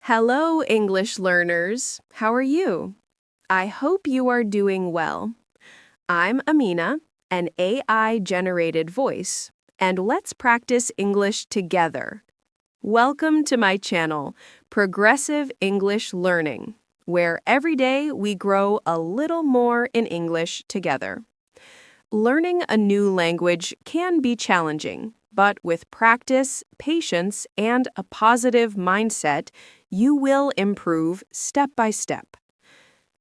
Hello, English learners. How are you? I hope you are doing well. I'm Amina, an AI-generated voice, and let's practice English together. Welcome to my channel, Progressive English Learning, where every day we grow a little more in English together. Learning a new language can be challenging, but with practice, patience, and a positive mindset, you will improve step by step.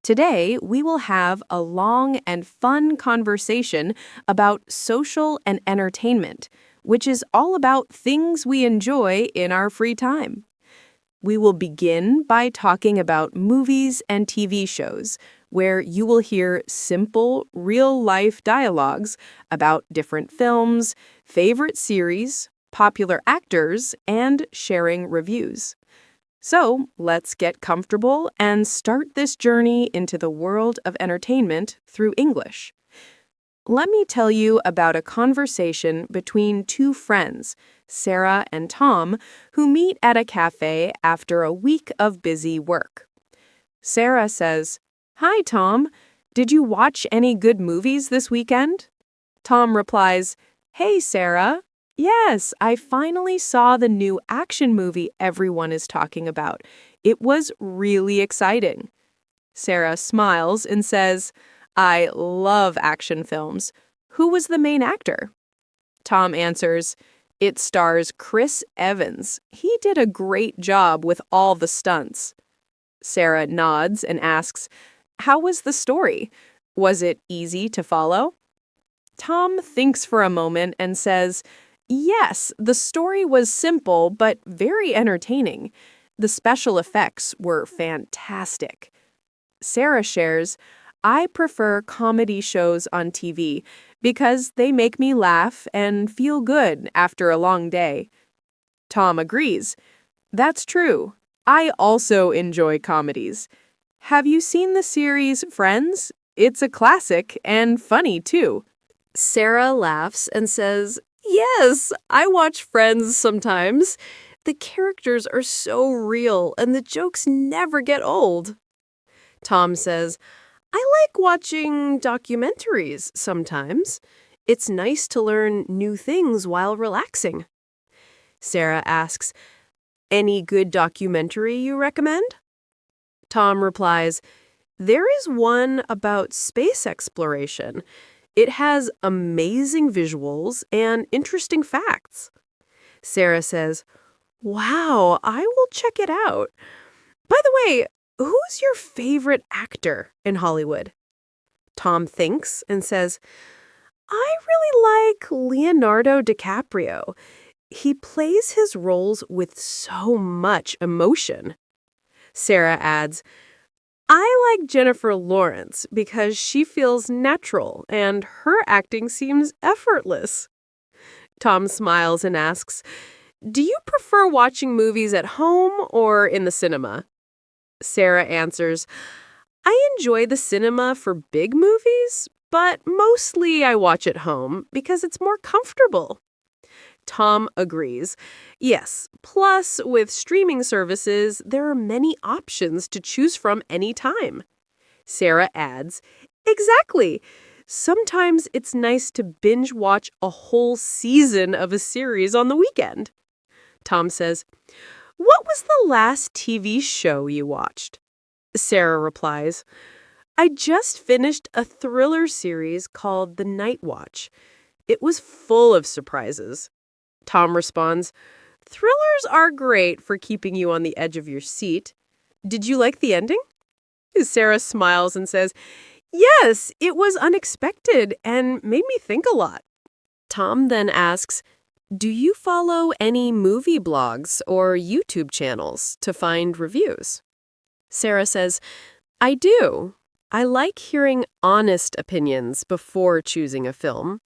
Today, we will have a long and fun conversation about social and entertainment, which is all about things we enjoy in our free time. We will begin by talking about movies and TV shows, where you will hear simple, real-life dialogues about different films, favorite series, popular actors, and sharing reviews. So, let's get comfortable and start this journey into the world of entertainment through English. Let me tell you about a conversation between two friends, Sarah and Tom, who meet at a cafe after a week of busy work. Sarah says, "Hi, Tom. Did you watch any good movies this weekend?" Tom replies, "Hey, Sarah. Yes, I finally saw the new action movie everyone is talking about. It was really exciting." Sarah smiles and says, "I love action films. Who was the main actor?" Tom answers, "It stars Chris Evans. He did a great job with all the stunts." Sarah nods and asks, "How was the story? Was it easy to follow?" Tom thinks for a moment and says, "Yes, the story was simple but very entertaining. The special effects were fantastic." Sarah shares, "I prefer comedy shows on TV because they make me laugh and feel good after a long day." Tom agrees. "That's true. I also enjoy comedies. Have you seen the series Friends? It's a classic and funny too." Sarah laughs and says, "Yes, I watch Friends sometimes. The characters are so real and the jokes never get old." Tom says, "I like watching documentaries sometimes. It's nice to learn new things while relaxing." Sarah asks, "Any good documentary you recommend?" Tom replies, "There is one about space exploration. It has amazing visuals and interesting facts." Sarah says, "Wow, I will check it out. By the way, who's your favorite actor in Hollywood?" Tom thinks and says, "I really like Leonardo DiCaprio. He plays his roles with so much emotion." Sarah adds, "I like Jennifer Lawrence because she feels natural and her acting seems effortless." Tom smiles and asks, "Do you prefer watching movies at home or in the cinema?" Sarah answers, "I enjoy the cinema for big movies, but mostly I watch at home because it's more comfortable." Tom agrees. Yes, plus with streaming services, there are many options to choose from anytime. Sarah adds, "Exactly. Sometimes it's nice to binge watch a whole season of a series on the weekend." Tom says, "What was the last TV show you watched?" Sarah replies, "I just finished a thriller series called The Night Watch. It was full of surprises." Tom responds, "Thrillers are great for keeping you on the edge of your seat. Did you like the ending?" Sarah smiles and says, "Yes, it was unexpected and made me think a lot." Tom then asks, "Do you follow any movie blogs or YouTube channels to find reviews?" Sarah says, "I do. I like hearing honest opinions before choosing a film."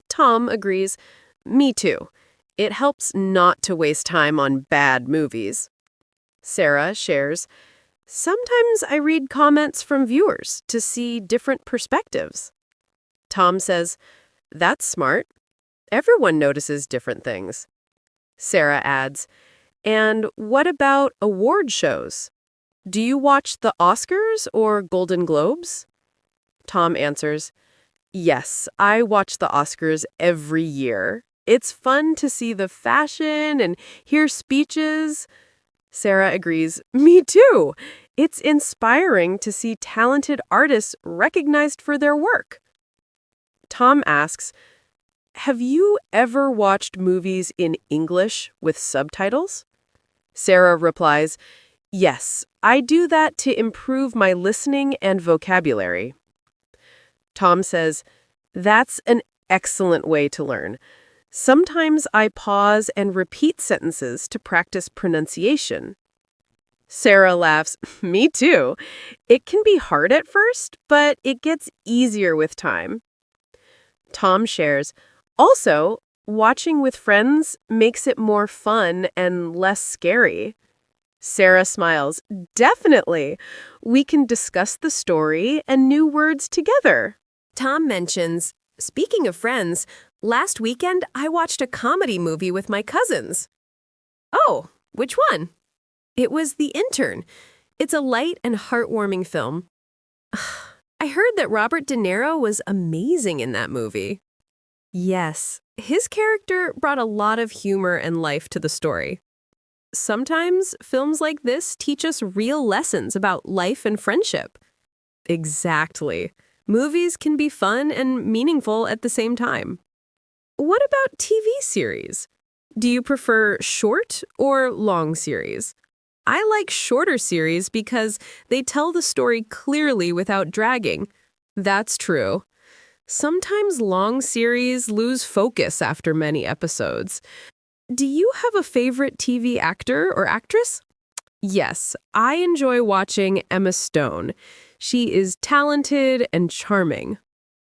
Tom agrees, "Me too. It helps not to waste time on bad movies." Sarah shares, "Sometimes I read comments from viewers to see different perspectives." Tom says, "That's smart. Everyone notices different things." Sarah adds, And what about award shows? Do you watch the Oscars or Golden Globes? Tom answers, yes, I watch the Oscars every year. It's fun to see the fashion and hear speeches. Sarah agrees, me too. It's inspiring to see talented artists recognized for their work. Tom asks, have you ever watched movies in English with subtitles? Sarah replies, yes, I do that to improve my listening and vocabulary. Tom says, that's an excellent way to learn. Sometimes I pause and repeat sentences to practice pronunciation. Sarah laughs, me too. It can be hard at first, but it gets easier with time. Tom shares, also, watching with friends makes it more fun and less scary. Sarah smiles, definitely. We can discuss the story and new words together. Tom mentions, speaking of friends, last weekend I watched a comedy movie with my cousins. Oh, which one? It was The Intern. It's a light and heartwarming film. I heard that Robert De Niro was amazing in that movie. Yes, his character brought a lot of humor and life to the story. Sometimes films like this teach us real lessons about life and friendship. Exactly. Movies can be fun and meaningful at the same time. What about TV series? Do you prefer short or long series? I like shorter series because they tell the story clearly without dragging. That's true. Sometimes long series lose focus after many episodes. Do you have a favorite TV actor or actress? Yes, I enjoy watching Emma Stone. She is talented and charming.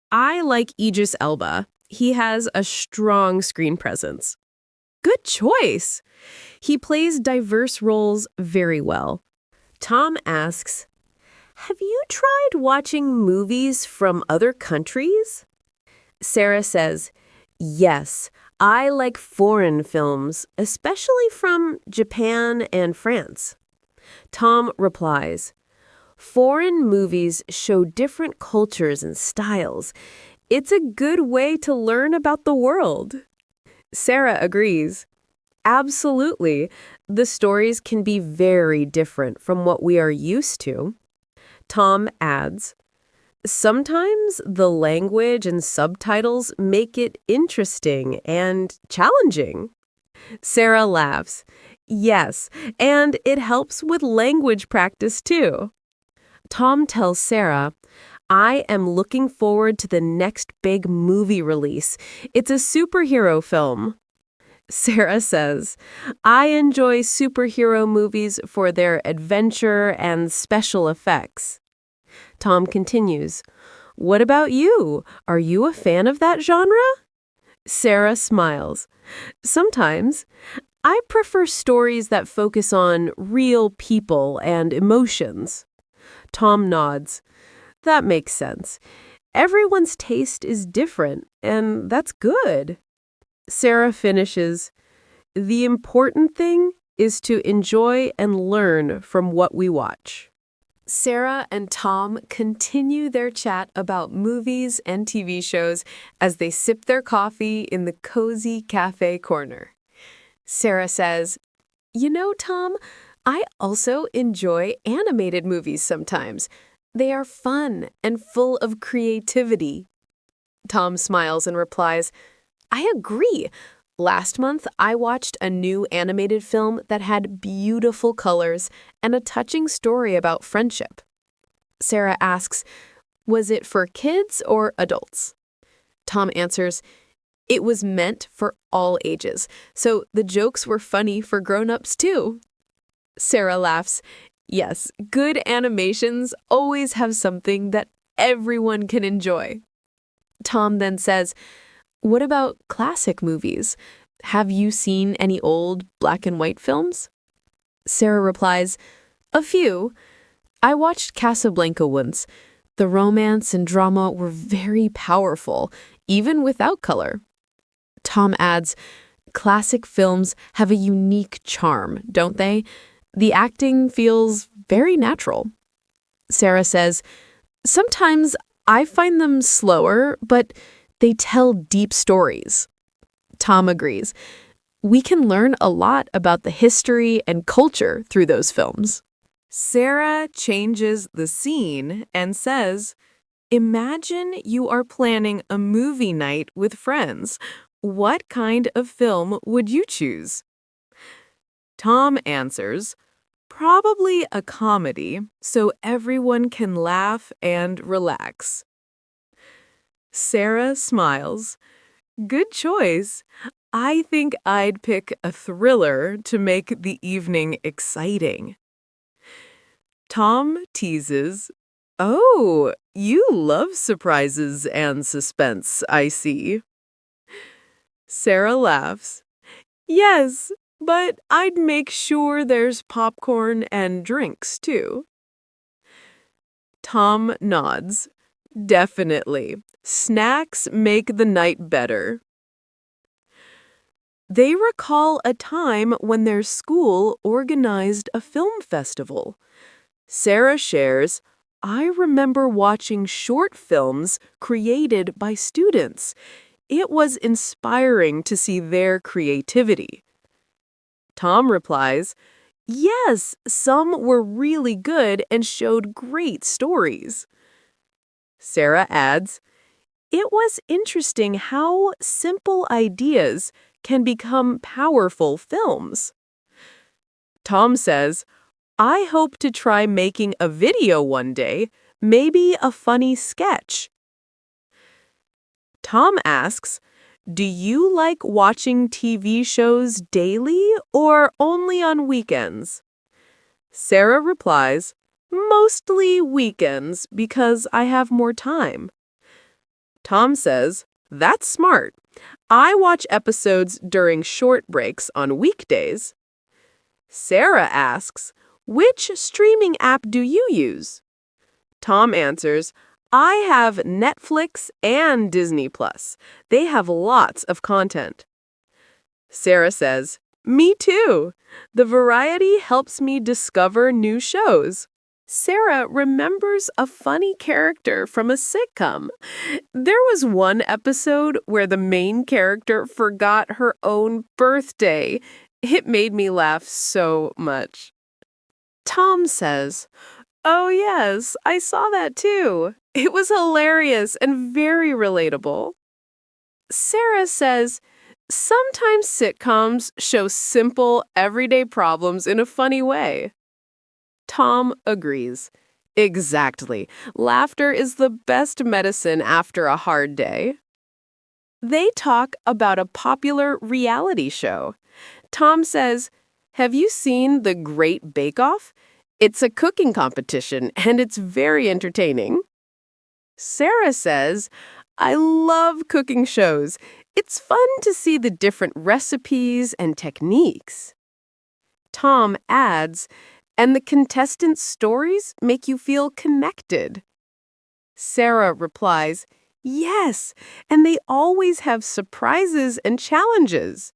I like Idris Elba. He has a strong screen presence. Good choice. He plays diverse roles very well. Tom asks, have you tried watching movies from other countries? Sarah says, yes, I like foreign films, especially from Japan and France. Tom replies, foreign movies show different cultures and styles. It's a good way to learn about the world. Sarah agrees. Absolutely. The stories can be very different from what we are used to. Tom adds, sometimes the language and subtitles make it interesting and challenging. Sarah laughs. Yes, and it helps with language practice too. Tom tells Sarah, I am looking forward to the next big movie release. It's a superhero film. Sarah says, I enjoy superhero movies for their adventure and special effects. Tom continues, what about you? Are you a fan of that genre? Sarah smiles. Sometimes. I prefer stories that focus on real people and emotions. Tom nods. That makes sense. Everyone's taste is different, and that's good. Sarah finishes, the important thing is to enjoy and learn from what we watch. Sarah and Tom continue their chat about movies and TV shows as they sip their coffee in the cozy cafe corner. Sarah says, you know, Tom, I also enjoy animated movies sometimes. They are fun and full of creativity. Tom smiles and replies, I agree. Last month, I watched a new animated film that had beautiful colors and a touching story about friendship. Sarah asks, was it for kids or adults? Tom answers, it was meant for all ages, so the jokes were funny for grown-ups too. Sarah laughs, yes, good animations always have something that everyone can enjoy. Tom then says, what about classic movies? Have you seen any old black and white films? Sarah replies, a few. I watched Casablanca once. The romance and drama were very powerful, even without color. Tom adds, Classic films have a unique charm, don't they? The acting feels very natural. Sarah says, sometimes I find them slower, but they tell deep stories. Tom agrees. We can learn a lot about the history and culture through those films. Sarah changes the scene and says, imagine you are planning a movie night with friends. What kind of film would you choose? Tom answers, probably a comedy, so everyone can laugh and relax. Sarah smiles. Good choice. I think I'd pick a thriller to make the evening exciting. Tom teases, oh, you love surprises and suspense, I see. Sarah laughs. Yes, but I'd make sure there's popcorn and drinks, too. Tom nods. Definitely. Snacks make the night better. They recall a time when their school organized a film festival. Sarah shares, I remember watching short films created by students. It was inspiring to see their creativity. Tom replies, yes, some were really good and showed great stories. Sarah adds, it was interesting how simple ideas can become powerful films. Tom says, I hope to try making a video one day, maybe a funny sketch. Tom asks, do you like watching TV shows daily or only on weekends? Sarah replies, mostly weekends because I have more time. Tom says, that's smart. I watch episodes during short breaks on weekdays. Sarah asks, which streaming app do you use? Tom answers, I have Netflix and Disney+. They have lots of content. Sarah says, me too. The variety helps me discover new shows. Sarah remembers a funny character from a sitcom. There was one episode where the main character forgot her own birthday. It made me laugh so much. Tom says, oh yes, I saw that too. It was hilarious and very relatable. Sarah says, sometimes sitcoms show simple, everyday problems in a funny way. Tom agrees. Exactly. Laughter is the best medicine after a hard day. They talk about a popular reality show. Tom says, have you seen The Great Bake Off? It's a cooking competition, and it's very entertaining. Sarah says, I love cooking shows. It's fun to see the different recipes and techniques. Tom adds, and the contestants' stories make you feel connected. Sarah replies, yes, and they always have surprises and challenges.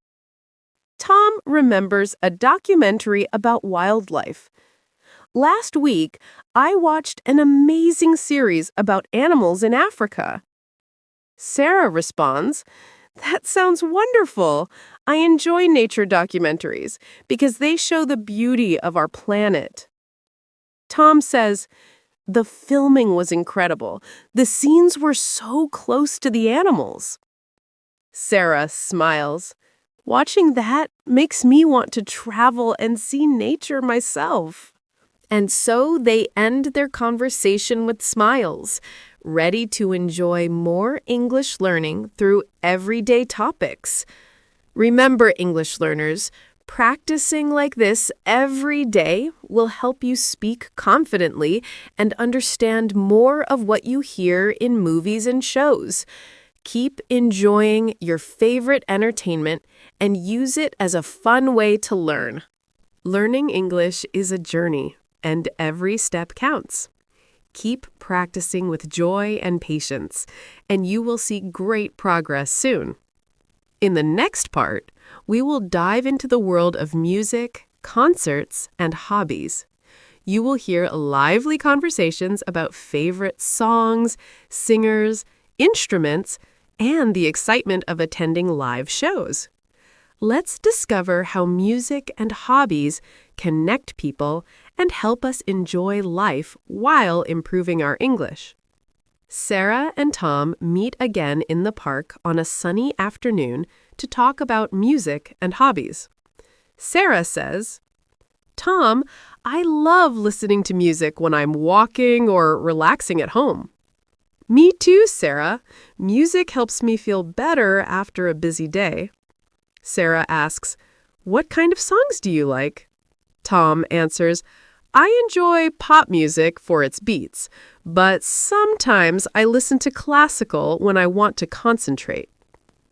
Tom remembers a documentary about wildlife. Last week, I watched an amazing series about animals in Africa. Sarah responds, that sounds wonderful. I enjoy nature documentaries because they show the beauty of our planet. Tom says, the filming was incredible. The scenes were so close to the animals. Sarah smiles. Watching that makes me want to travel and see nature myself. And so they end their conversation with smiles, ready to enjoy more English learning through everyday topics. Remember, English learners, practicing like this every day will help you speak confidently and understand more of what you hear in movies and shows. Keep enjoying your favorite entertainment and use it as a fun way to learn. Learning English is a journey, and every step counts. Keep practicing with joy and patience, and you will see great progress soon. In the next part, we will dive into the world of music, concerts, and hobbies. You will hear lively conversations about favorite songs, singers, instruments, and the excitement of attending live shows. Let's discover how music and hobbies connect people and help us enjoy life while improving our English. Sarah and Tom meet again in the park on a sunny afternoon to talk about music and hobbies. Sarah says, "Tom, I love listening to music when I'm walking or relaxing at home." "Me too, Sarah. Music helps me feel better after a busy day." Sarah asks, "What kind of songs do you like?" Tom answers, "I enjoy pop music for its beats, but sometimes I listen to classical when I want to concentrate."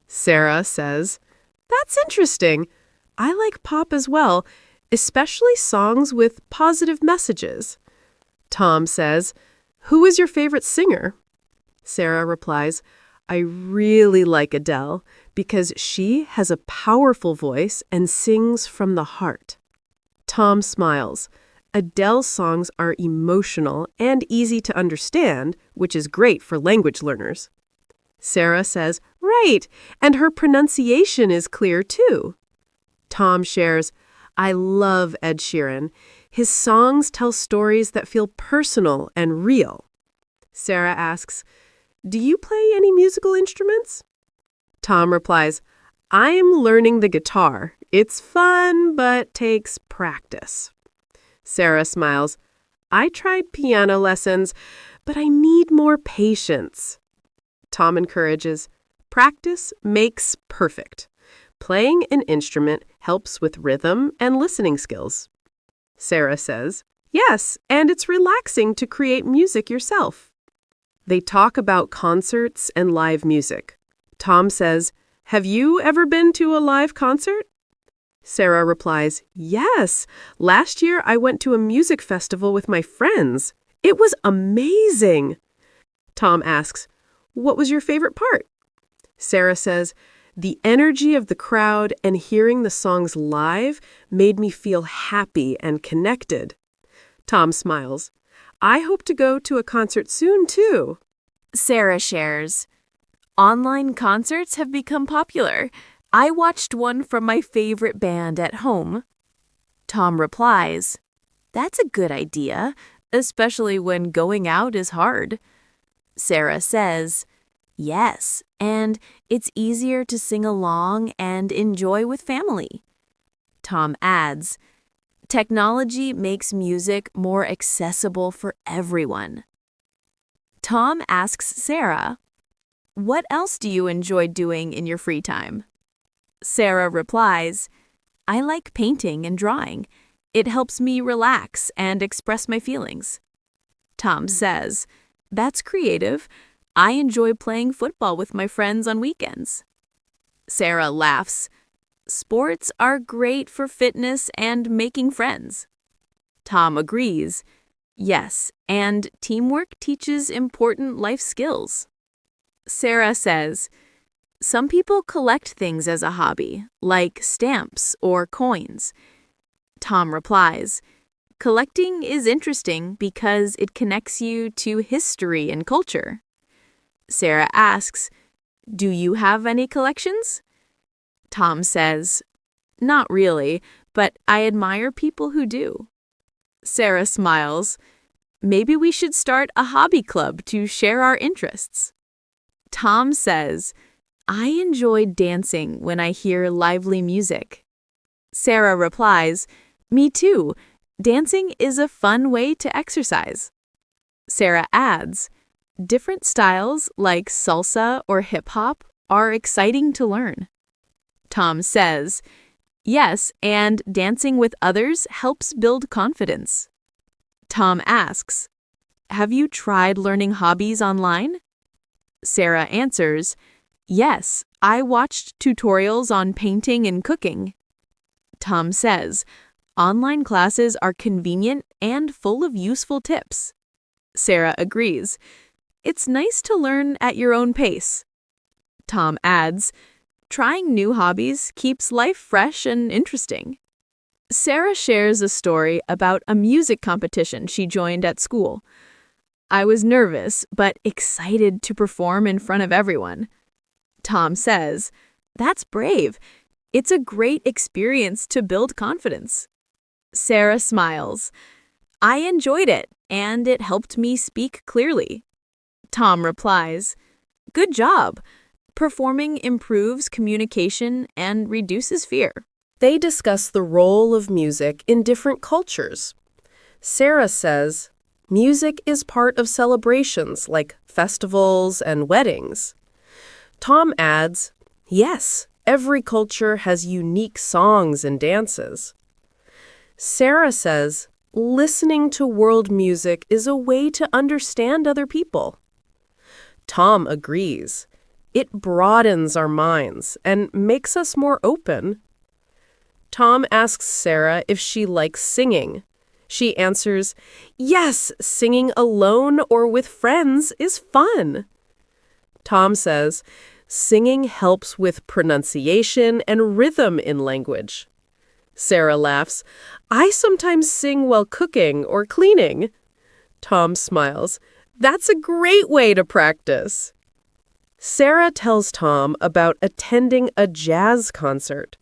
Sarah says, "That's interesting. I like pop as well, especially songs with positive messages." Tom says, "Who is your favorite singer?" Sarah replies, "I really like Adele because she has a powerful voice and sings from the heart." Tom smiles. Adele's songs are emotional and easy to understand, which is great for language learners. Sarah says, "Right, and her pronunciation is clear too." Tom shares, "I love Ed Sheeran. His songs tell stories that feel personal and real." Sarah asks, "Do you play any musical instruments?" Tom replies, "I'm learning the guitar. It's fun, but takes practice." Sarah smiles, "I tried piano lessons, but I need more patience." Tom encourages, "Practice makes perfect. Playing an instrument helps with rhythm and listening skills." Sarah says, "Yes, and it's relaxing to create music yourself." They talk about concerts and live music. Tom says, "Have you ever been to a live concert?" Sarah replies, "Yes. Last year I went to a music festival with my friends. It was amazing." Tom asks, "What was your favorite part?" Sarah says, "The energy of the crowd and hearing the songs live made me feel happy and connected." Tom smiles, "I hope to go to a concert soon, too." Sarah shares, "Online concerts have become popular. I watched one from my favorite band at home." Tom replies, "That's a good idea, especially when going out is hard." Sarah says, "Yes, and it's easier to sing along and enjoy with family." Tom adds, "Technology makes music more accessible for everyone." Tom asks Sarah, "What else do you enjoy doing in your free time?" Sarah replies, "I like painting and drawing. It helps me relax and express my feelings." Tom says, "That's creative. I enjoy playing football with my friends on weekends." Sarah laughs. "Sports are great for fitness and making friends." Tom agrees. "Yes, and teamwork teaches important life skills." Sarah says, "Some people collect things as a hobby, like stamps or coins." Tom replies, "Collecting is interesting because it connects you to history and culture." Sarah asks, "Do you have any collections?" Tom says, "Not really, but I admire people who do." Sarah smiles. "Maybe we should start a hobby club to share our interests." Tom says, "I enjoy dancing when I hear lively music." Sarah replies, "Me too. Dancing is a fun way to exercise." Sarah adds, "Different styles like salsa or hip-hop are exciting to learn." Tom says, "Yes, and dancing with others helps build confidence." Tom asks, "Have you tried learning hobbies online?" Sarah answers, "Yes, I watched tutorials on painting and cooking." Tom says, "Online classes are convenient and full of useful tips." Sarah agrees, "It's nice to learn at your own pace." Tom adds, Trying new hobbies keeps life fresh and interesting. Sarah shares a story about a music competition she joined at school. I was nervous, but excited to perform in front of everyone. Tom says, "That's brave. It's a great experience to build confidence." Sarah smiles. "I enjoyed it, and it helped me speak clearly." Tom replies, "Good job. Performing improves communication and reduces fear." They discuss the role of music in different cultures. Sarah says, music is part of celebrations like festivals and weddings. Tom adds, yes, every culture has unique songs and dances. Sarah says, listening to world music is a way to understand other people. Tom agrees. It broadens our minds and makes us more open. Tom asks Sarah if she likes singing. She answers, yes, singing alone or with friends is fun. Tom says, singing helps with pronunciation and rhythm in language. Sarah laughs, I sometimes sing while cooking or cleaning. Tom smiles, that's a great way to practice. Sarah tells Tom about attending a jazz concert.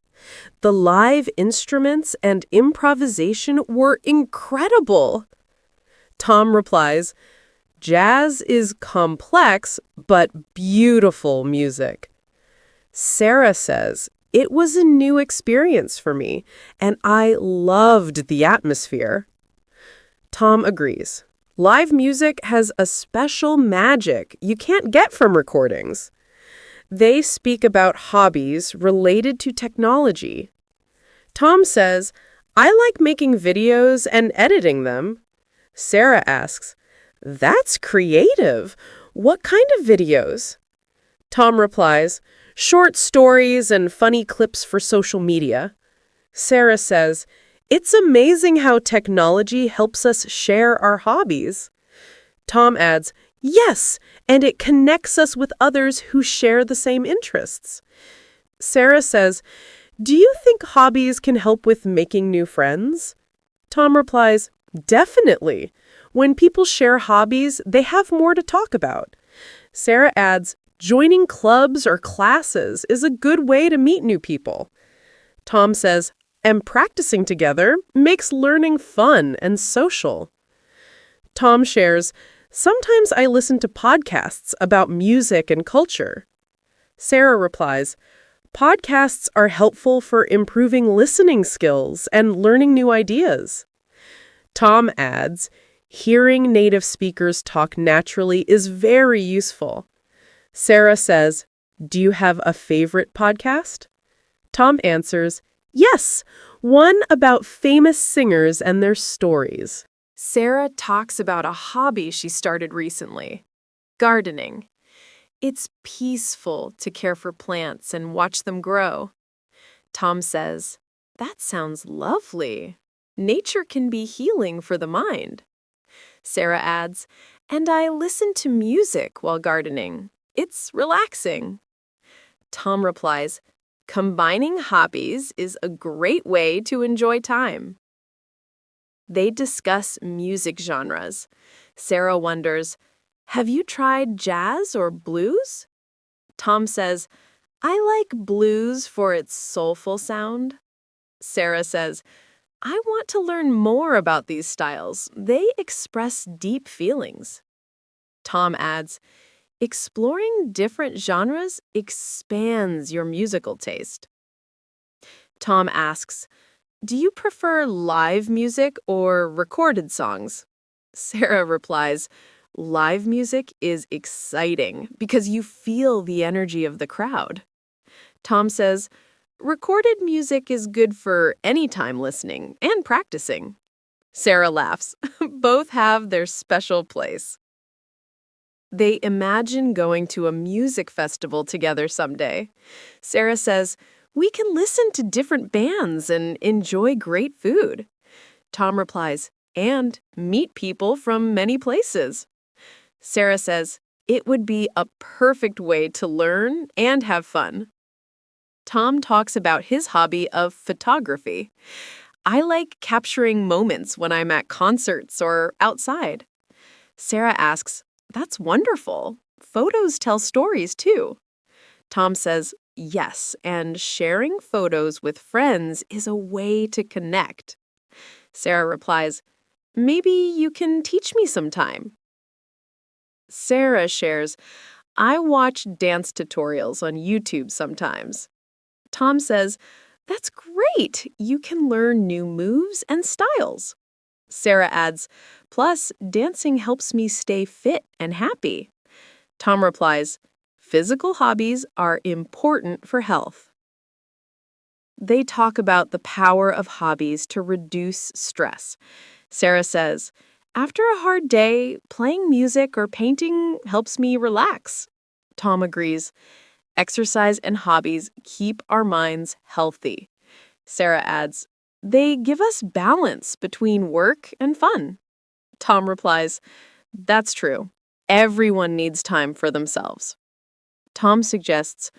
The live instruments and improvisation were incredible. Tom replies, jazz is complex but beautiful music. Sarah says, it was a new experience for me, and I loved the atmosphere. Tom agrees. Live music has a special magic you can't get from recordings. They speak about hobbies related to technology. Tom says, I like making videos and editing them. Sarah asks, that's creative. What kind of videos? Tom replies, short stories and funny clips for social media. Sarah says, it's amazing how technology helps us share our hobbies. Tom adds, yes, and it connects us with others who share the same interests. Sarah says, do you think hobbies can help with making new friends? Tom replies, definitely. When people share hobbies, they have more to talk about. Sarah adds, joining clubs or classes is a good way to meet new people. Tom says, and practicing together makes learning fun and social. Tom shares, sometimes I listen to podcasts about music and culture. Sarah replies, podcasts are helpful for improving listening skills and learning new ideas. Tom adds, hearing native speakers talk naturally is very useful. Sarah says, do you have a favorite podcast? Tom answers, yes, one about famous singers and their stories. Sarah talks about a hobby she started recently, gardening. It's peaceful to care for plants and watch them grow. Tom says, that sounds lovely. Nature can be healing for the mind. Sarah adds, and I listen to music while gardening. It's relaxing. Tom replies, combining hobbies is a great way to enjoy time. They discuss music genres. Sarah wonders, have you tried jazz or blues? Tom says, I like blues for its soulful sound. Sarah says, I want to learn more about these styles. They express deep feelings. Tom adds, exploring different genres expands your musical taste. Tom asks, do you prefer live music or recorded songs? Sarah replies, live music is exciting because you feel the energy of the crowd. Tom says, recorded music is good for anytime listening and practicing. Sarah laughs. Both have their special place. They imagine going to a music festival together someday. Sarah says, we can listen to different bands and enjoy great food. Tom replies, and meet people from many places. Sarah says, it would be a perfect way to learn and have fun. Tom talks about his hobby of photography. I like capturing moments when I'm at concerts or outside. Sarah asks, "That's wonderful. Photos tell stories too." Tom says, "Yes, and sharing photos with friends is a way to connect." Sarah replies, "Maybe you can teach me sometime." Sarah shares, "I watch dance tutorials on YouTube sometimes." Tom says, "That's great. You can learn new moves and styles." Sarah adds, "Plus, dancing helps me stay fit and happy." Tom replies, "Physical hobbies are important for health." They talk about the power of hobbies to reduce stress. Sarah says, "After a hard day, playing music or painting helps me relax." Tom agrees, "Exercise and hobbies keep our minds healthy." Sarah adds, "They give us balance between work and fun." Tom replies, "That's true. Everyone needs time for themselves." Tom suggests,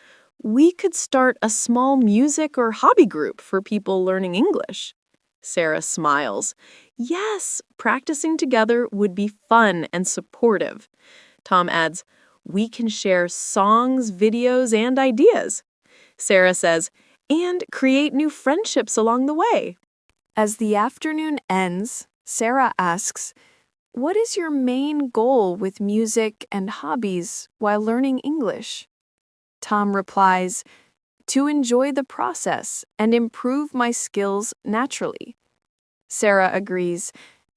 "We could start a small music or hobby group for people learning English." Sarah smiles. "Yes, practicing together would be fun and supportive." Tom adds, "We can share songs, videos, and ideas." Sarah says, "And create new friendships along the way." As the afternoon ends, Sarah asks, "What is your main goal with music and hobbies while learning English?" Tom replies, "To enjoy the process and improve my skills naturally." Sarah agrees,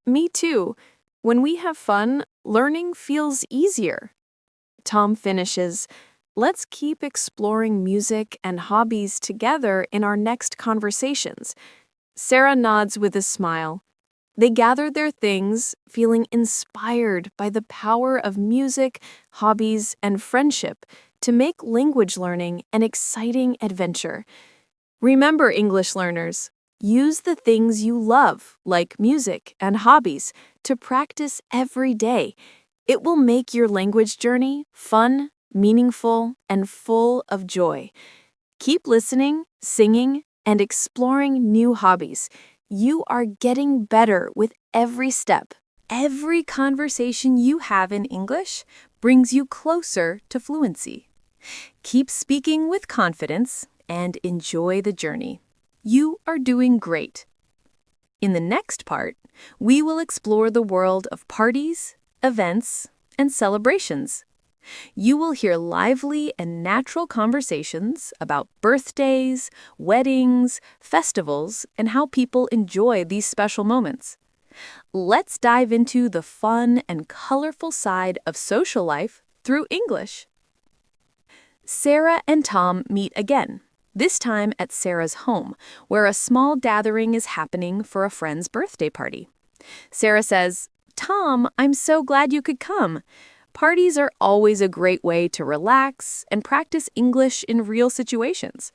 "Me too. When we have fun, learning feels easier." Tom finishes, "Let's keep exploring music and hobbies together in our next conversations." Sarah nods with a smile. They gather their things, feeling inspired by the power of music, hobbies, and friendship to make language learning an exciting adventure. Remember, English learners, use the things you love, like music and hobbies, to practice every day. It will make your language journey fun, meaningful, and full of joy. Keep listening, singing, and exploring new hobbies. You are getting better with every step. Every conversation you have in English brings you closer to fluency. Keep speaking with confidence and enjoy the journey. You are doing great. In the next part, we will explore the world of parties, events, and celebrations. You will hear lively and natural conversations about birthdays, weddings, festivals, and how people enjoy these special moments. Let's dive into the fun and colorful side of social life through English. Sarah and Tom meet again, this time at Sarah's home, where a small gathering is happening for a friend's birthday party. Sarah says, "Tom, I'm so glad you could come. Parties are always a great way to relax and practice English in real situations."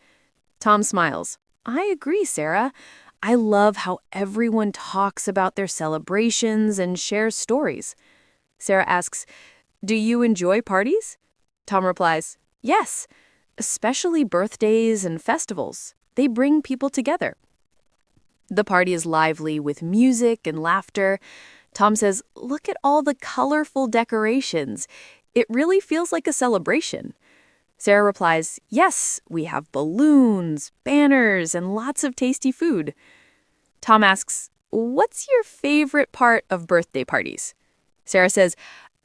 Tom smiles. "I agree, Sarah. I love how everyone talks about their celebrations and shares stories." Sarah asks, "Do you enjoy parties?" Tom replies, "Yes, especially birthdays and festivals. They bring people together." The party is lively with music and laughter. Tom says, "Look at all the colorful decorations. It really feels like a celebration." Sarah replies, "Yes, we have balloons, banners, and lots of tasty food." Tom asks, "What's your favorite part of birthday parties?" Sarah says,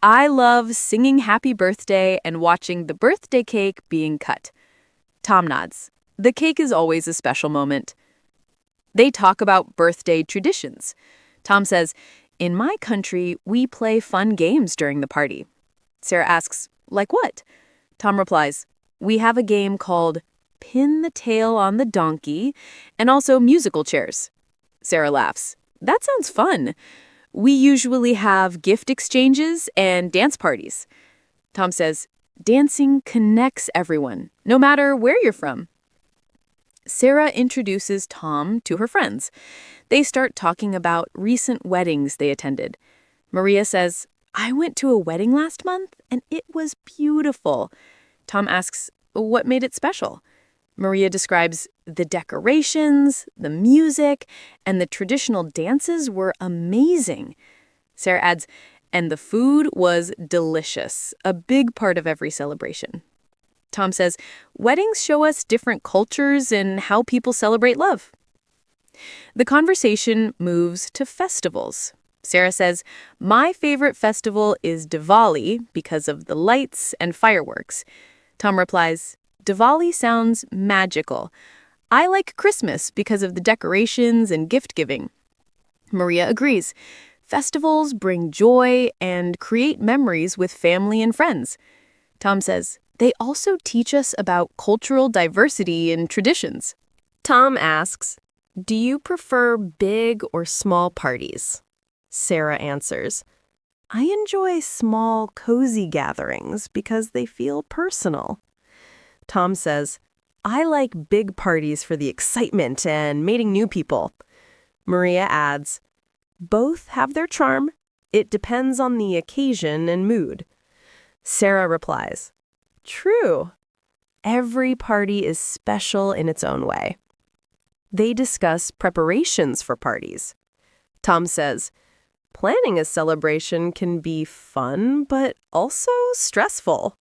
"I love singing happy birthday and watching the birthday cake being cut." Tom nods. The cake is always a special moment. They talk about birthday traditions. Tom says, "In my country, we play fun games during the party." Sarah asks, "Like what?" Tom replies, "We have a game called Pin the Tail on the Donkey and also musical chairs." Sarah laughs. "That sounds fun. We usually have gift exchanges and dance parties." Tom says, "Dancing connects everyone, no matter where you're from." Sarah introduces Tom to her friends. They start talking about recent weddings they attended. Maria says, "I went to a wedding last month and it was beautiful." Tom asks, "What made it special?" Maria describes the decorations, the music, and the traditional dances were amazing. Sarah adds, and the food was delicious, a big part of every celebration. Tom says, weddings show us different cultures and how people celebrate love. The conversation moves to festivals. Sarah says, my favorite festival is Diwali because of the lights and fireworks. Tom replies, Diwali sounds magical. I like Christmas because of the decorations and gift-giving. Maria agrees. Festivals bring joy and create memories with family and friends. Tom says, they also teach us about cultural diversity and traditions. Tom asks, do you prefer big or small parties? Sarah answers, I enjoy small, cozy gatherings because they feel personal. Tom says, I like big parties for the excitement and meeting new people. Maria adds, both have their charm. It depends on the occasion and mood. Sarah replies, true. Every party is special in its own way. They discuss preparations for parties. Tom says, planning a celebration can be fun, but also stressful.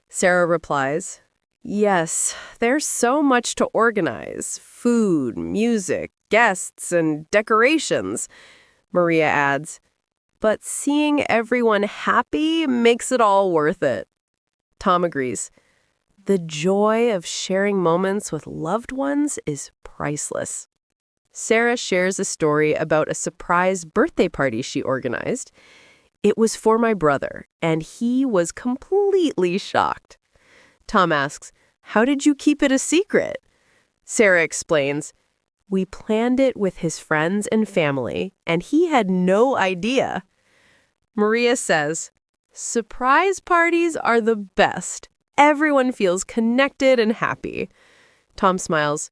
Sarah replies, yes, there's so much to organize. Food, music, guests, and decorations. Maria adds, but seeing everyone happy makes it all worth it. Tom agrees. The joy of sharing moments with loved ones is priceless. Sarah shares a story about a surprise birthday party she organized. It was for my brother, and he was completely shocked. Tom asks, how did you keep it a secret? Sarah explains, we planned it with his friends and family, and he had no idea. Maria says, surprise parties are the best. Everyone feels connected and happy. Tom smiles,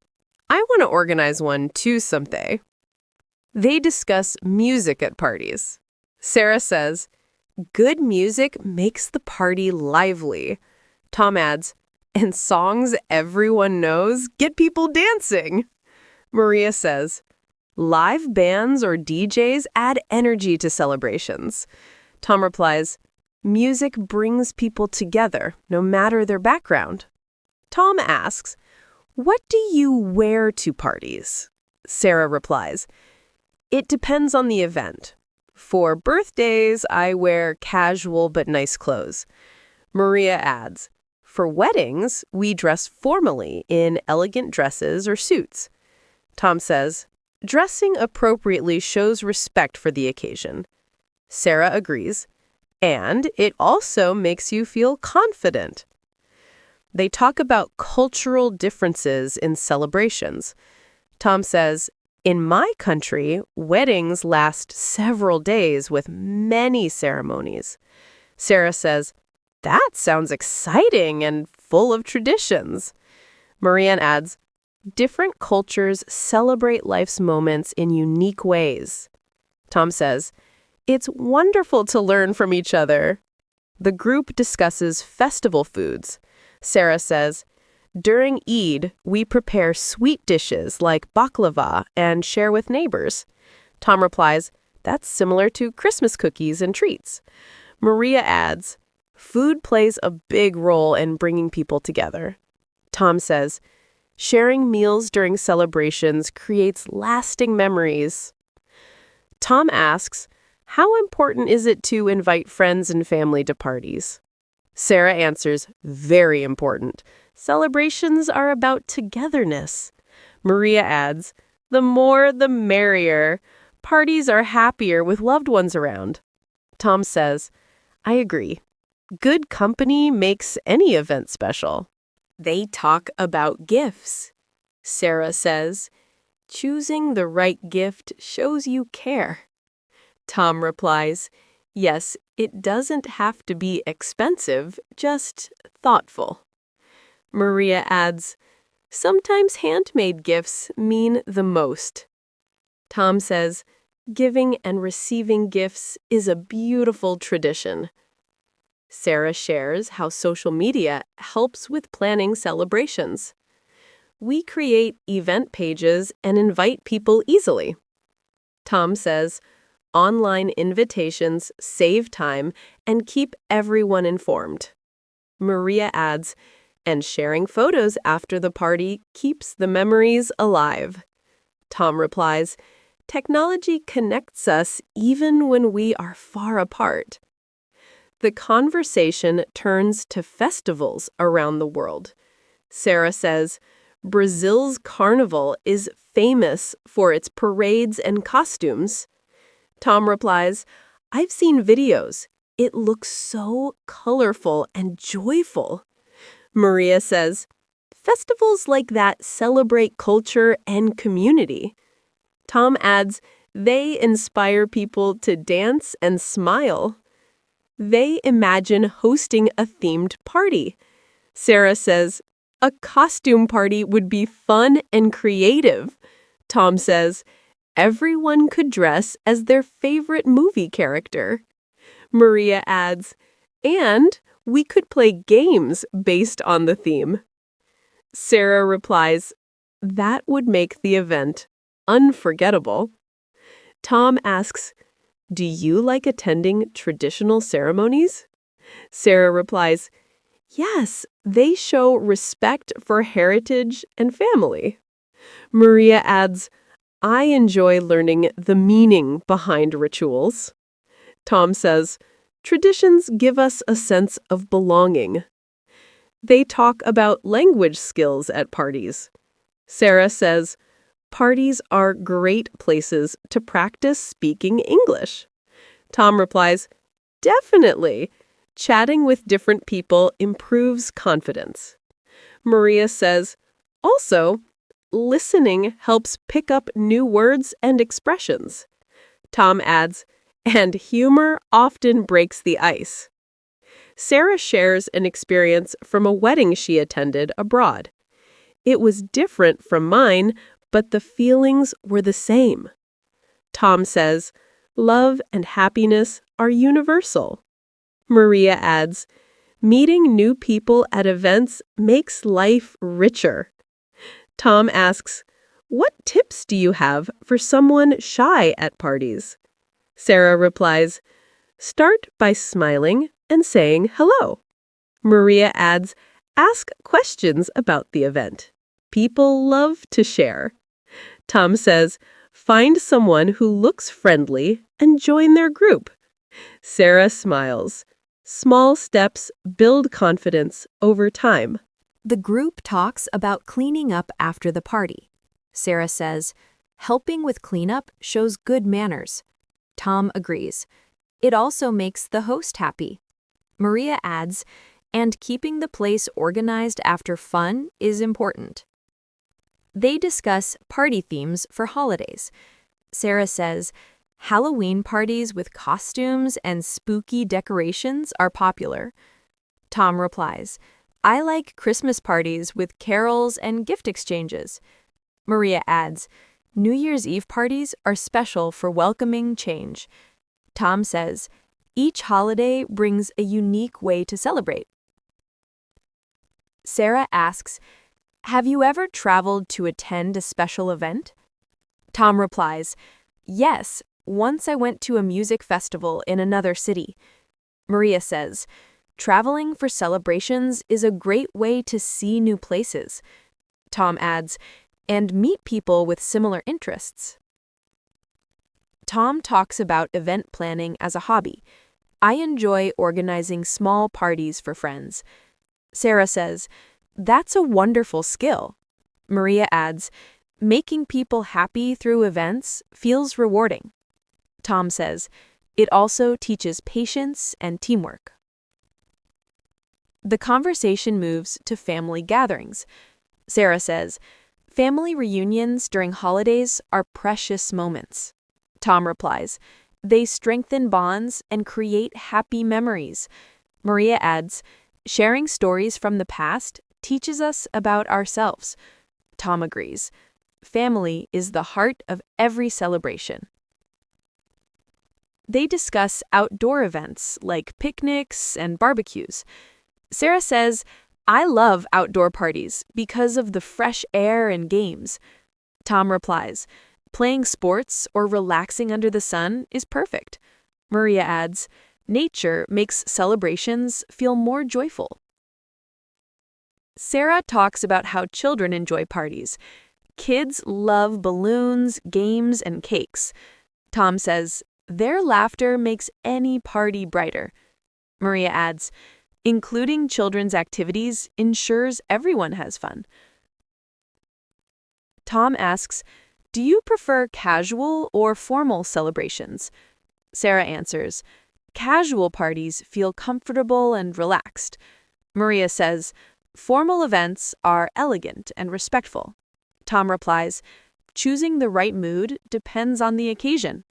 I want to organize one too someday. They discuss music at parties. Sarah says, good music makes the party lively. Tom adds, and songs everyone knows get people dancing. Maria says, live bands or DJs add energy to celebrations. Tom replies, music brings people together, no matter their background. Tom asks, what do you wear to parties? Sarah replies, it depends on the event. For birthdays, I wear casual but nice clothes. Maria adds, for weddings, we dress formally in elegant dresses or suits. Tom says, dressing appropriately shows respect for the occasion. Sarah agrees, and it also makes you feel confident. They talk about cultural differences in celebrations. Tom says, in my country, weddings last several days with many ceremonies. Sarah says, that sounds exciting and full of traditions. Marianne adds, different cultures celebrate life's moments in unique ways. Tom says, it's wonderful to learn from each other. The group discusses festival foods. Sarah says, during Eid, we prepare sweet dishes like baklava and share with neighbors. Tom replies, that's similar to Christmas cookies and treats. Maria adds, food plays a big role in bringing people together. Tom says, sharing meals during celebrations creates lasting memories. Tom asks, how important is it to invite friends and family to parties? Sarah answers, very important. Celebrations are about togetherness. Maria adds, the more the merrier. Parties are happier with loved ones around. Tom says, I agree. Good company makes any event special. They talk about gifts. Sarah says, choosing the right gift shows you care. Tom replies, yes, it doesn't have to be expensive, just thoughtful. Maria adds, sometimes handmade gifts mean the most. Tom says, giving and receiving gifts is a beautiful tradition. Sarah shares how social media helps with planning celebrations. We create event pages and invite people easily. Tom says, online invitations save time and keep everyone informed. Maria adds, and sharing photos after the party keeps the memories alive. Tom replies, technology connects us even when we are far apart. The conversation turns to festivals around the world. Sarah says, Brazil's carnival is famous for its parades and costumes. Tom replies, I've seen videos. It looks so colorful and joyful. Maria says, festivals like that celebrate culture and community. Tom adds, they inspire people to dance and smile. They imagine hosting a themed party. Sarah says, a costume party would be fun and creative. Tom says, everyone could dress as their favorite movie character. Maria adds, and we could play games based on the theme. Sarah replies, that would make the event unforgettable. Tom asks, do you like attending traditional ceremonies? Sarah replies, yes, they show respect for heritage and family. Maria adds, I enjoy learning the meaning behind rituals. Tom says, traditions give us a sense of belonging. They talk about language skills at parties. Sarah says, parties are great places to practice speaking English. Tom replies, definitely. Chatting with different people improves confidence. Maria says, also, listening helps pick up new words and expressions. Tom adds, and humor often breaks the ice. Sarah shares an experience from a wedding she attended abroad. It was different from mine, but the feelings were the same. Tom says, love and happiness are universal. Maria adds, meeting new people at events makes life richer. Tom asks, what tips do you have for someone shy at parties? Sarah replies, start by smiling and saying hello. Maria adds, ask questions about the event. People love to share. Tom says, find someone who looks friendly and join their group. Sarah smiles. Small steps build confidence over time. The group talks about cleaning up after the party. Sarah says, helping with cleanup shows good manners. Tom agrees. It also makes the host happy. Maria adds, and keeping the place organized after fun is important. They discuss party themes for holidays. Sarah says, Halloween parties with costumes and spooky decorations are popular. Tom replies, I like Christmas parties with carols and gift exchanges. Maria adds, New Year's Eve parties are special for welcoming change. Tom says, each holiday brings a unique way to celebrate. Sarah asks, have you ever traveled to attend a special event? Tom replies, yes, once I went to a music festival in another city. Maria says, traveling for celebrations is a great way to see new places. Tom adds, and meet people with similar interests. Tom talks about event planning as a hobby. I enjoy organizing small parties for friends. Sarah says, that's a wonderful skill. Maria adds, making people happy through events feels rewarding. Tom says, it also teaches patience and teamwork. The conversation moves to family gatherings. Sarah says, family reunions during holidays are precious moments. Tom replies, they strengthen bonds and create happy memories. Maria adds, sharing stories from the past teaches us about ourselves. Tom agrees. Family is the heart of every celebration. They discuss outdoor events like picnics and barbecues. Sarah says, I love outdoor parties because of the fresh air and games. Tom replies, playing sports or relaxing under the sun is perfect. Maria adds, nature makes celebrations feel more joyful. Sarah talks about how children enjoy parties. Kids love balloons, games, and cakes. Tom says, their laughter makes any party brighter. Maria adds, including children's activities ensures everyone has fun. Tom asks, do you prefer casual or formal celebrations? Sarah answers, casual parties feel comfortable and relaxed. Maria says, formal events are elegant and respectful. Tom replies, choosing the right mood depends on the occasion.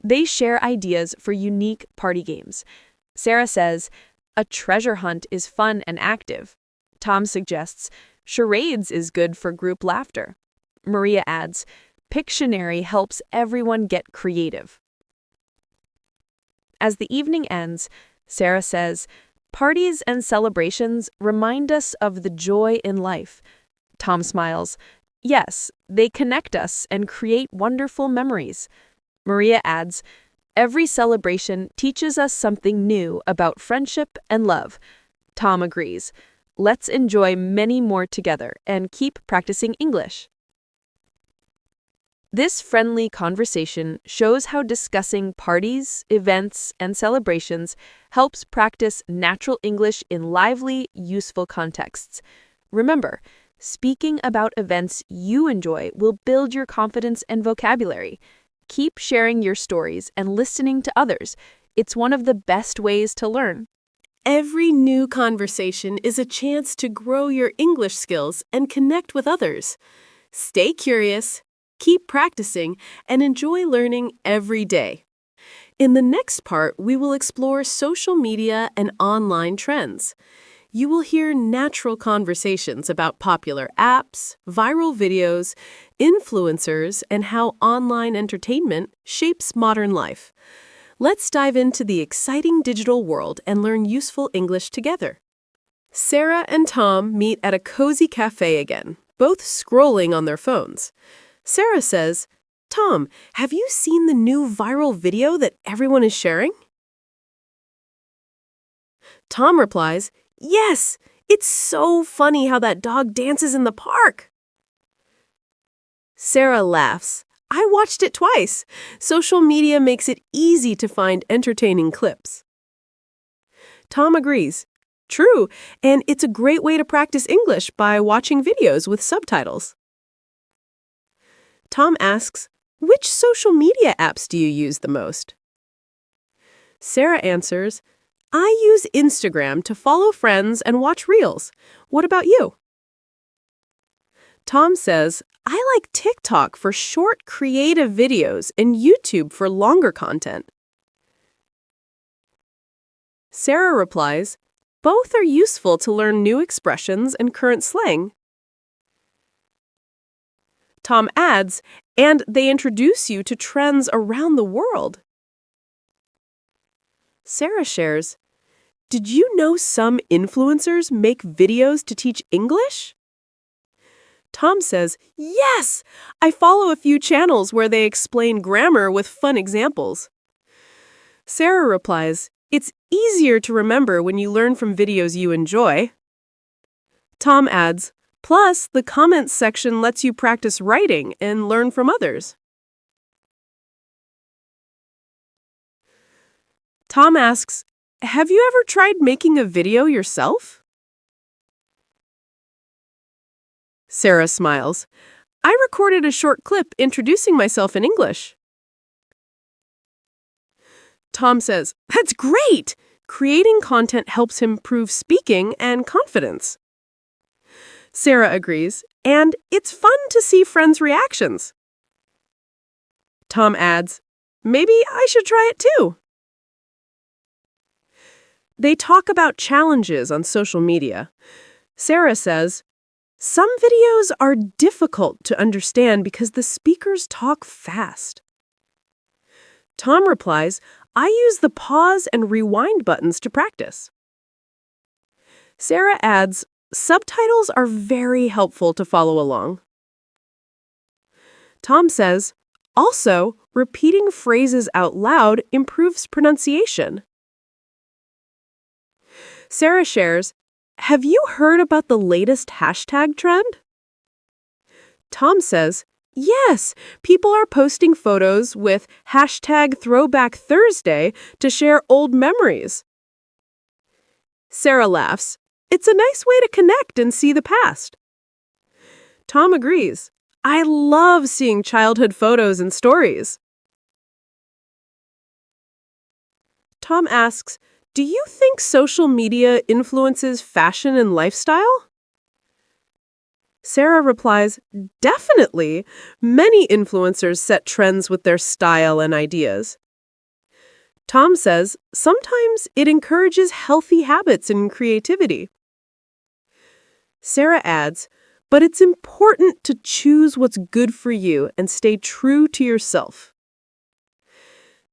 They share ideas for unique party games. Sarah says, a treasure hunt is fun and active. Tom suggests, charades is good for group laughter. Maria adds, Pictionary helps everyone get creative. As the evening ends, Sarah says, parties and celebrations remind us of the joy in life. Tom smiles, yes, they connect us and create wonderful memories. Maria adds, every celebration teaches us something new about friendship and love. Tom agrees. Let's enjoy many more together and keep practicing English. This friendly conversation shows how discussing parties, events, and celebrations helps practice natural English in lively, useful contexts. Remember, speaking about events you enjoy will build your confidence and vocabulary. Keep sharing your stories and listening to others. It's one of the best ways to learn. Every new conversation is a chance to grow your English skills and connect with others. Stay curious, keep practicing, and enjoy learning every day. In the next part, we will explore social media and online trends. You will hear natural conversations about popular apps, viral videos, influencers, and how online entertainment shapes modern life. Let's dive into the exciting digital world and learn useful English together. Sarah and Tom meet at a cozy cafe again, both scrolling on their phones. Sarah says, Tom, have you seen the new viral video that everyone is sharing? Tom replies, yes, it's so funny how that dog dances in the park. Sarah laughs. I watched it twice. Social media makes it easy to find entertaining clips. Tom agrees. True, and it's a great way to practice English by watching videos with subtitles. Tom asks, which social media apps do you use the most? Sarah answers, I use Instagram to follow friends and watch reels. What about you? Tom says, I like TikTok for short, creative videos and YouTube for longer content. Sarah replies, both are useful to learn new expressions and current slang. Tom adds, and they introduce you to trends around the world. Sarah shares, did you know some influencers make videos to teach English? Tom says, yes! I follow a few channels where they explain grammar with fun examples. Sarah replies, it's easier to remember when you learn from videos you enjoy. Tom adds, plus, the comments section lets you practice writing and learn from others. Tom asks, have you ever tried making a video yourself? Sarah smiles. I recorded a short clip introducing myself in English. Tom says, that's great! Creating content helps him improve speaking and confidence. Sarah agrees, and it's fun to see friends' reactions. Tom adds, maybe I should try it too. They talk about challenges on social media. Sarah says, some videos are difficult to understand because the speakers talk fast. Tom replies, I use the pause and rewind buttons to practice. Sarah adds, subtitles are very helpful to follow along. Tom says, also, repeating phrases out loud improves pronunciation. Sarah shares, have you heard about the latest hashtag trend? Tom says, yes, people are posting photos with hashtag Throwback Thursday to share old memories. Sarah laughs. It's a nice way to connect and see the past. Tom agrees. I love seeing childhood photos and stories. Tom asks, do you think social media influences fashion and lifestyle? Sarah replies, definitely. Many influencers set trends with their style and ideas. Tom says, sometimes it encourages healthy habits and creativity. Sarah adds, but it's important to choose what's good for you and stay true to yourself.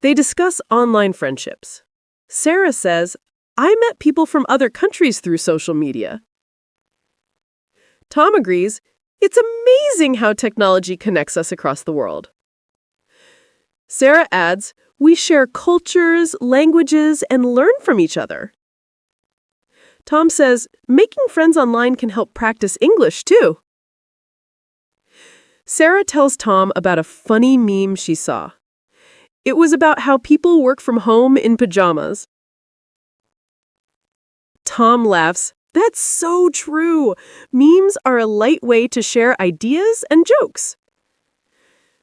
They discuss online friendships. Sarah says, I met people from other countries through social media. Tom agrees, it's amazing how technology connects us across the world. Sarah adds, we share cultures, languages, and learn from each other. Tom says, making friends online can help practice English, too. Sarah tells Tom about a funny meme she saw. It was about how people work from home in pajamas. Tom laughs. That's so true. Memes are a light way to share ideas and jokes.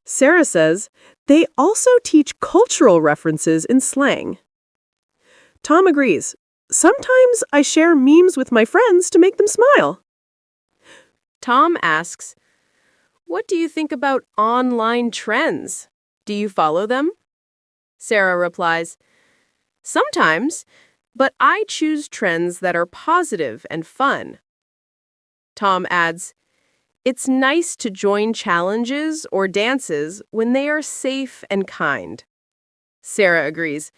Sarah says, they also teach cultural references in slang. Tom agrees. Sometimes I share memes with my friends to make them smile. Tom asks, what do you think about online trends? Do you follow them? Sarah replies, sometimes, but I choose trends that are positive and fun. Tom adds, it's nice to join challenges or dances when they are safe and kind. Sarah agrees.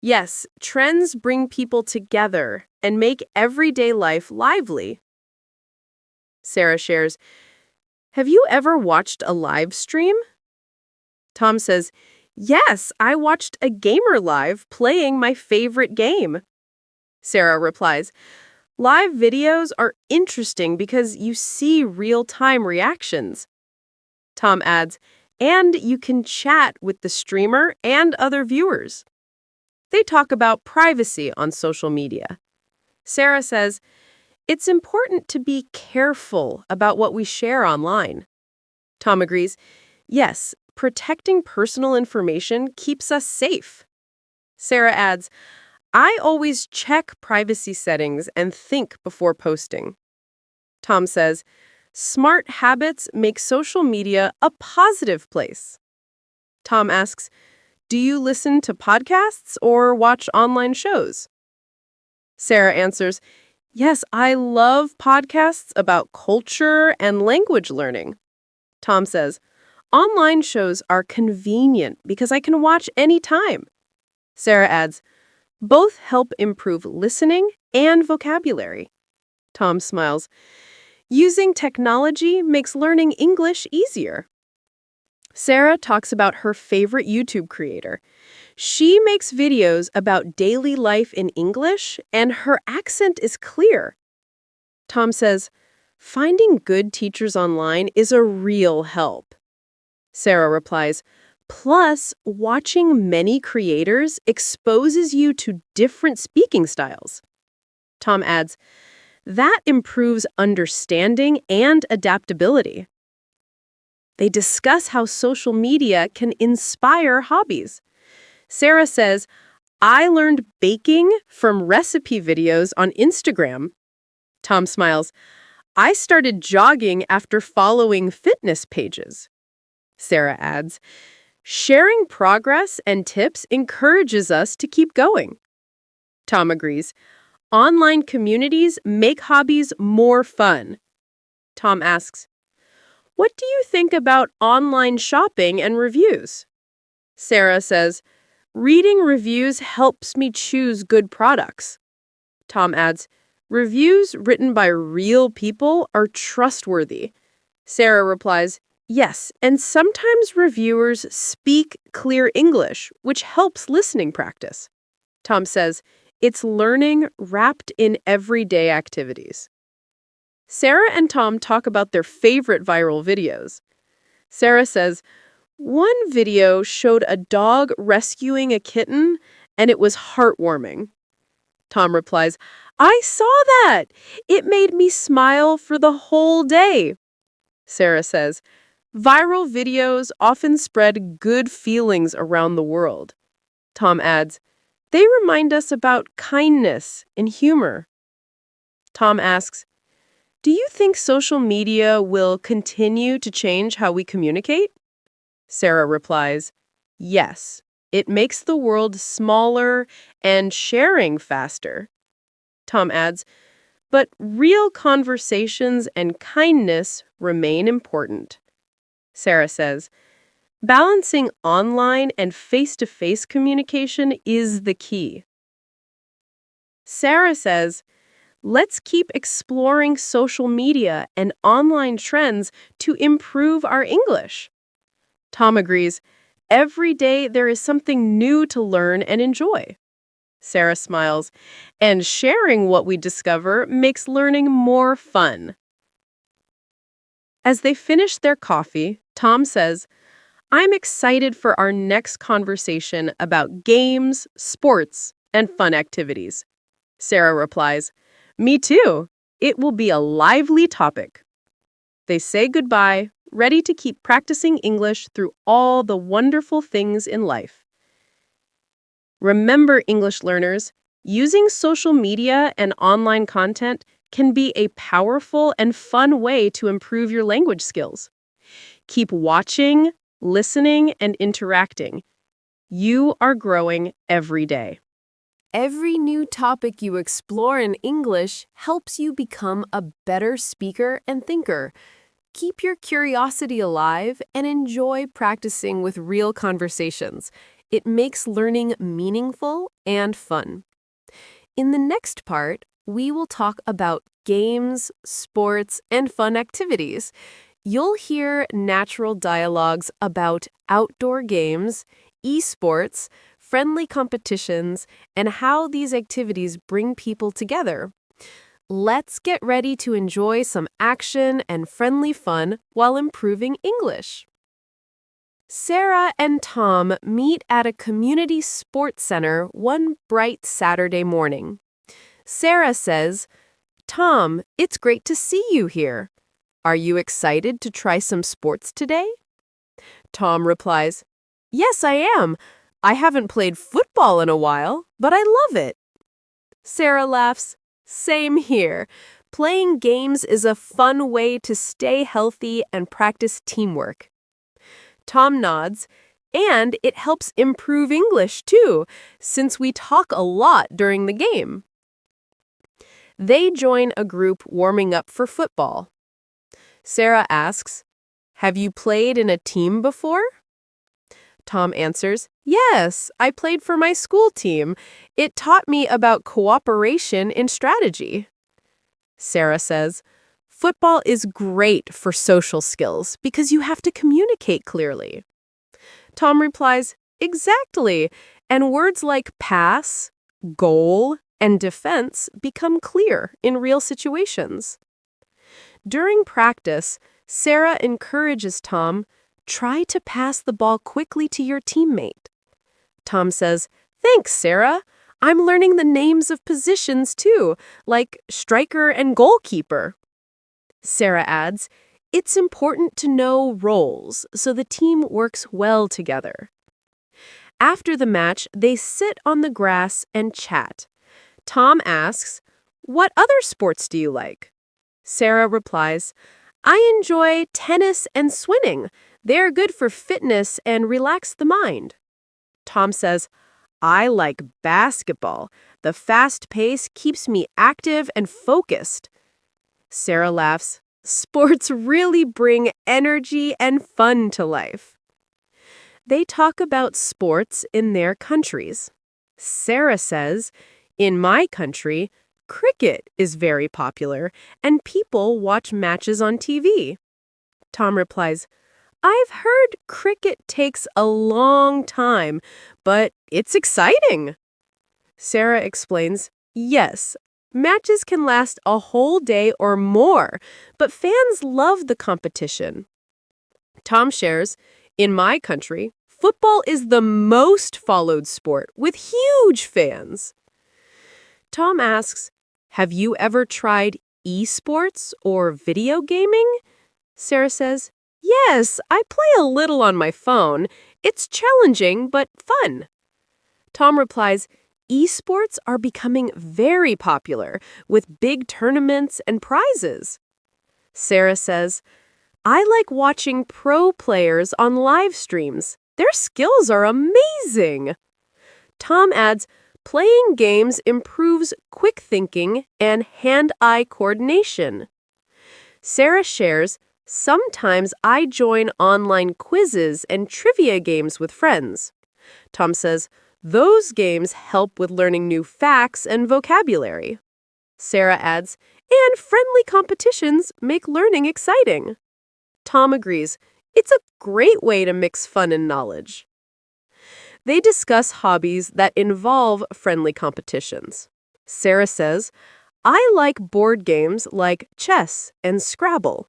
Yes, trends bring people together and make everyday life lively. Sarah shares, have you ever watched a live stream? Tom says, yes, I watched a gamer live playing my favorite game. Sarah replies, live videos are interesting because you see real-time reactions. Tom adds, and you can chat with the streamer and other viewers. They talk about privacy on social media. Sarah says, it's important to be careful about what we share online. Tom agrees, yes, protecting personal information keeps us safe. Sarah adds, I always check privacy settings and think before posting. Tom says, smart habits make social media a positive place. Tom asks, do you listen to podcasts or watch online shows? Sarah answers, yes, I love podcasts about culture and language learning. Tom says, online shows are convenient because I can watch anytime. Sarah adds, both help improve listening and vocabulary. Tom smiles. Using technology makes learning English easier. Sarah talks about her favorite YouTube creator. She makes videos about daily life in English, and her accent is clear. Tom says, finding good teachers online is a real help. Sarah replies, plus, watching many creators exposes you to different speaking styles. Tom adds, that improves understanding and adaptability. They discuss how social media can inspire hobbies. Sarah says, I learned baking from recipe videos on Instagram. Tom smiles, I started jogging after following fitness pages. Sarah adds, sharing progress and tips encourages us to keep going. Tom agrees, online communities make hobbies more fun. Tom asks, what do you think about online shopping and reviews? Sarah says, reading reviews helps me choose good products. Tom adds, Reviews written by real people are trustworthy. Sarah replies, yes, and sometimes reviewers speak clear English, which helps listening practice. Tom says, it's learning wrapped in everyday activities. Sarah and Tom talk about their favorite viral videos. Sarah says, one video showed a dog rescuing a kitten, and it was heartwarming. Tom replies, I saw that! It made me smile for the whole day. Sarah says, viral videos often spread good feelings around the world. Tom adds, they remind us about kindness and humor. Tom asks, do you think social media will continue to change how we communicate? Sarah replies, yes. It makes the world smaller and sharing faster. Tom adds, but real conversations and kindness remain important. Sarah says, balancing online and face-to-face communication is the key. Sarah says, let's keep exploring social media and online trends to improve our English. Tom agrees, every day there is something new to learn and enjoy. Sarah smiles, and sharing what we discover makes learning more fun. As they finish their coffee, Tom says, I'm excited for our next conversation about games, sports, and fun activities. Sarah replies, me too. It will be a lively topic. They say goodbye, ready to keep practicing English through all the wonderful things in life. Remember, English learners, using social media and online content can be a powerful and fun way to improve your language skills. Keep watching, listening, and interacting. You are growing every day. Every new topic you explore in English helps you become a better speaker and thinker. Keep your curiosity alive and enjoy practicing with real conversations. It makes learning meaningful and fun. In the next part, we will talk about games, sports, and fun activities. You'll hear natural dialogues about outdoor games, esports, friendly competitions, and how these activities bring people together. Let's get ready to enjoy some action and friendly fun while improving English. Sarah and Tom meet at a community sports center one bright Saturday morning. Sarah says, Tom, it's great to see you here. Are you excited to try some sports today? Tom replies, yes, I am. I haven't played football in a while, but I love it. Sarah laughs, same here. Playing games is a fun way to stay healthy and practice teamwork. Tom nods, and it helps improve English too, since we talk a lot during the game. They join a group warming up for football. Sarah asks, have you played in a team before? Tom answers, yes, I played for my school team. It taught me about cooperation and strategy. Sarah says, football is great for social skills because you have to communicate clearly. Tom replies, exactly, and words like pass, goal, and defense become clear in real situations. During practice, Sarah encourages Tom, try to pass the ball quickly to your teammate. Tom says, thanks, Sarah. I'm learning the names of positions too, like striker and goalkeeper. Sarah adds, it's important to know roles so the team works well together. After the match, they sit on the grass and chat. Tom asks, what other sports do you like? Sarah replies, I enjoy tennis and swimming. They're good for fitness and relax the mind. Tom says, I like basketball. The fast pace keeps me active and focused. Sarah laughs. Sports really bring energy and fun to life. They talk about sports in their countries. Sarah says, in my country, cricket is very popular and people watch matches on TV. Tom replies, I've heard cricket takes a long time, but it's exciting. Sarah explains, yes, matches can last a whole day or more, but fans love the competition. Tom shares, in my country, football is the most followed sport with huge fans. Tom asks, have you ever tried esports or video gaming? Sarah says, yes, I play a little on my phone. It's challenging, but fun. Tom replies, esports are becoming very popular with big tournaments and prizes. Sarah says, I like watching pro players on live streams. Their skills are amazing. Tom adds, playing games improves quick thinking and hand-eye coordination. Sarah shares, sometimes I join online quizzes and trivia games with friends. Tom says, those games help with learning new facts and vocabulary. Sarah adds, and friendly competitions make learning exciting. Tom agrees, it's a great way to mix fun and knowledge. They discuss hobbies that involve friendly competitions. Sarah says, I like board games like chess and Scrabble.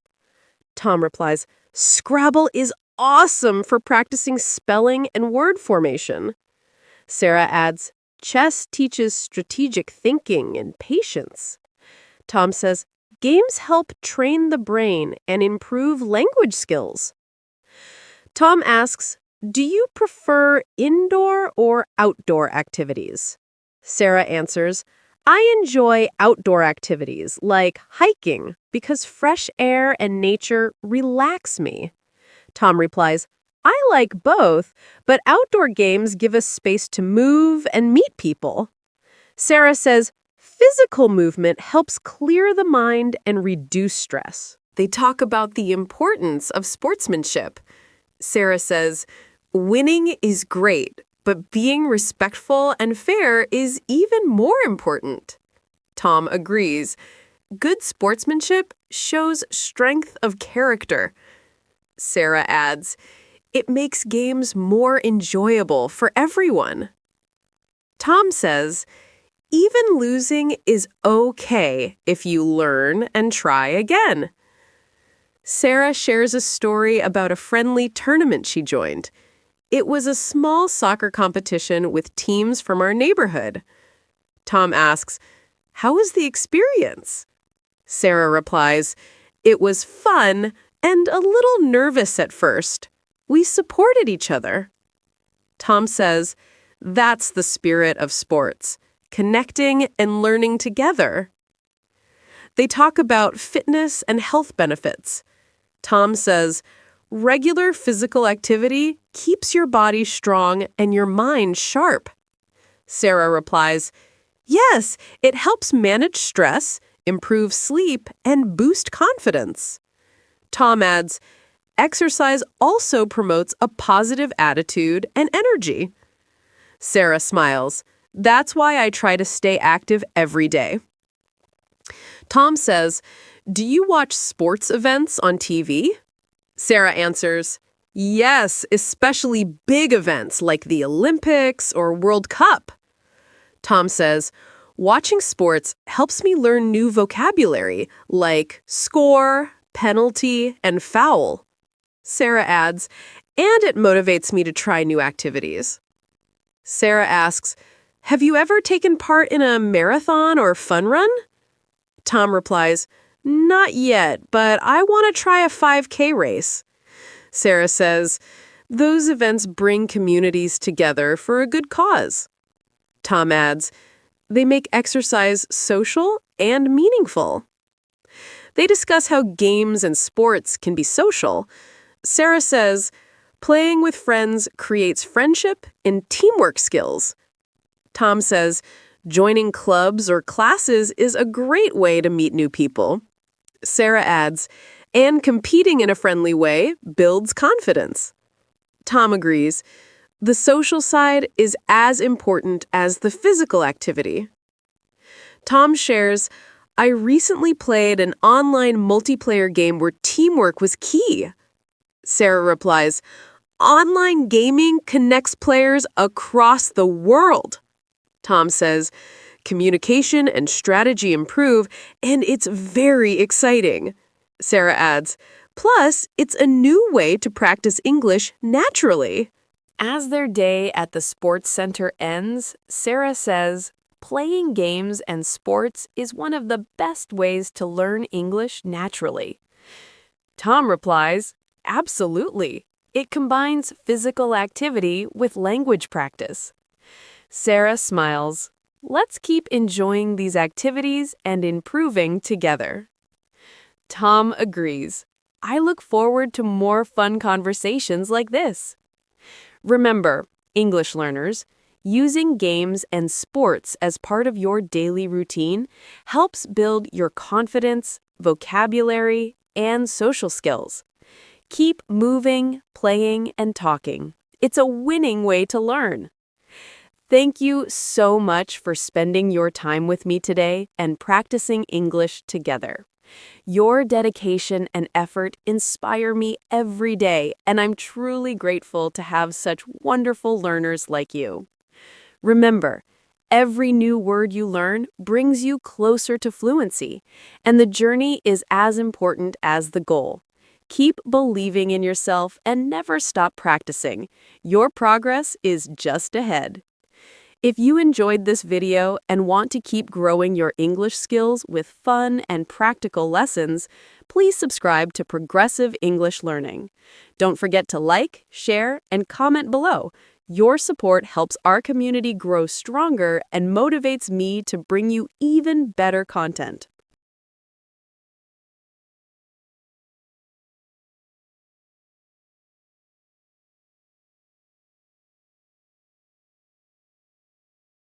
Tom replies, Scrabble is awesome for practicing spelling and word formation. Sarah adds, chess teaches strategic thinking and patience. Tom says, games help train the brain and improve language skills. Tom asks, do you prefer indoor or outdoor activities? Sarah answers, I enjoy outdoor activities like hiking because fresh air and nature relax me. Tom replies, I like both, but outdoor games give us space to move and meet people. Sarah says, physical movement helps clear the mind and reduce stress. They talk about the importance of sportsmanship. Sarah says, winning is great, but being respectful and fair is even more important. Tom agrees. Good sportsmanship shows strength of character. Sarah adds, it makes games more enjoyable for everyone. Tom says, even losing is okay if you learn and try again. Sarah shares a story about a friendly tournament she joined. It was a small soccer competition with teams from our neighborhood. Tom asks, how was the experience? Sarah replies, it was fun and a little nervous at first. We supported each other. Tom says, that's the spirit of sports, connecting and learning together. They talk about fitness and health benefits. Tom says, regular physical activity keeps your body strong and your mind sharp. Sarah replies, yes, it helps manage stress, improve sleep, and boost confidence. Tom adds, exercise also promotes a positive attitude and energy. Sarah smiles, that's why I try to stay active every day. Tom says, do you watch sports events on TV? Sarah answers, yes, especially big events like the Olympics or World Cup. Tom says, watching sports helps me learn new vocabulary like score, penalty, and foul. Sarah adds, and it motivates me to try new activities. Sarah asks, have you ever taken part in a marathon or fun run? Tom replies, not yet, but I want to try a 5K race. Sarah says, those events bring communities together for a good cause. Tom adds, they make exercise social and meaningful. They discuss how games and sports can be social. Sarah says, playing with friends creates friendship and teamwork skills. Tom says, joining clubs or classes is a great way to meet new people. Sarah adds, and competing in a friendly way builds confidence. Tom agrees. The social side is as important as the physical activity. Tom shares, I recently played an online multiplayer game where teamwork was key. Sarah replies, online gaming connects players across the world. Tom says, communication and strategy improve, and it's very exciting. Sarah adds, plus, it's a new way to practice English naturally. As their day at the sports center ends, Sarah says, playing games and sports is one of the best ways to learn English naturally. Tom replies, absolutely. It combines physical activity with language practice. Sarah smiles. Let's keep enjoying these activities and improving together. Tom agrees. I look forward to more fun conversations like this. Remember, English learners, using games and sports as part of your daily routine helps build your confidence, vocabulary, and social skills. Keep moving, playing, and talking. It's a winning way to learn. Thank you so much for spending your time with me today and practicing English together. Your dedication and effort inspire me every day, and I'm truly grateful to have such wonderful learners like you. Remember, every new word you learn brings you closer to fluency, and the journey is as important as the goal. Keep believing in yourself and never stop practicing. Your progress is just ahead. If you enjoyed this video and want to keep growing your English skills with fun and practical lessons, please subscribe to Progressive English Learning. Don't forget to like, share, and comment below. Your support helps our community grow stronger and motivates me to bring you even better content.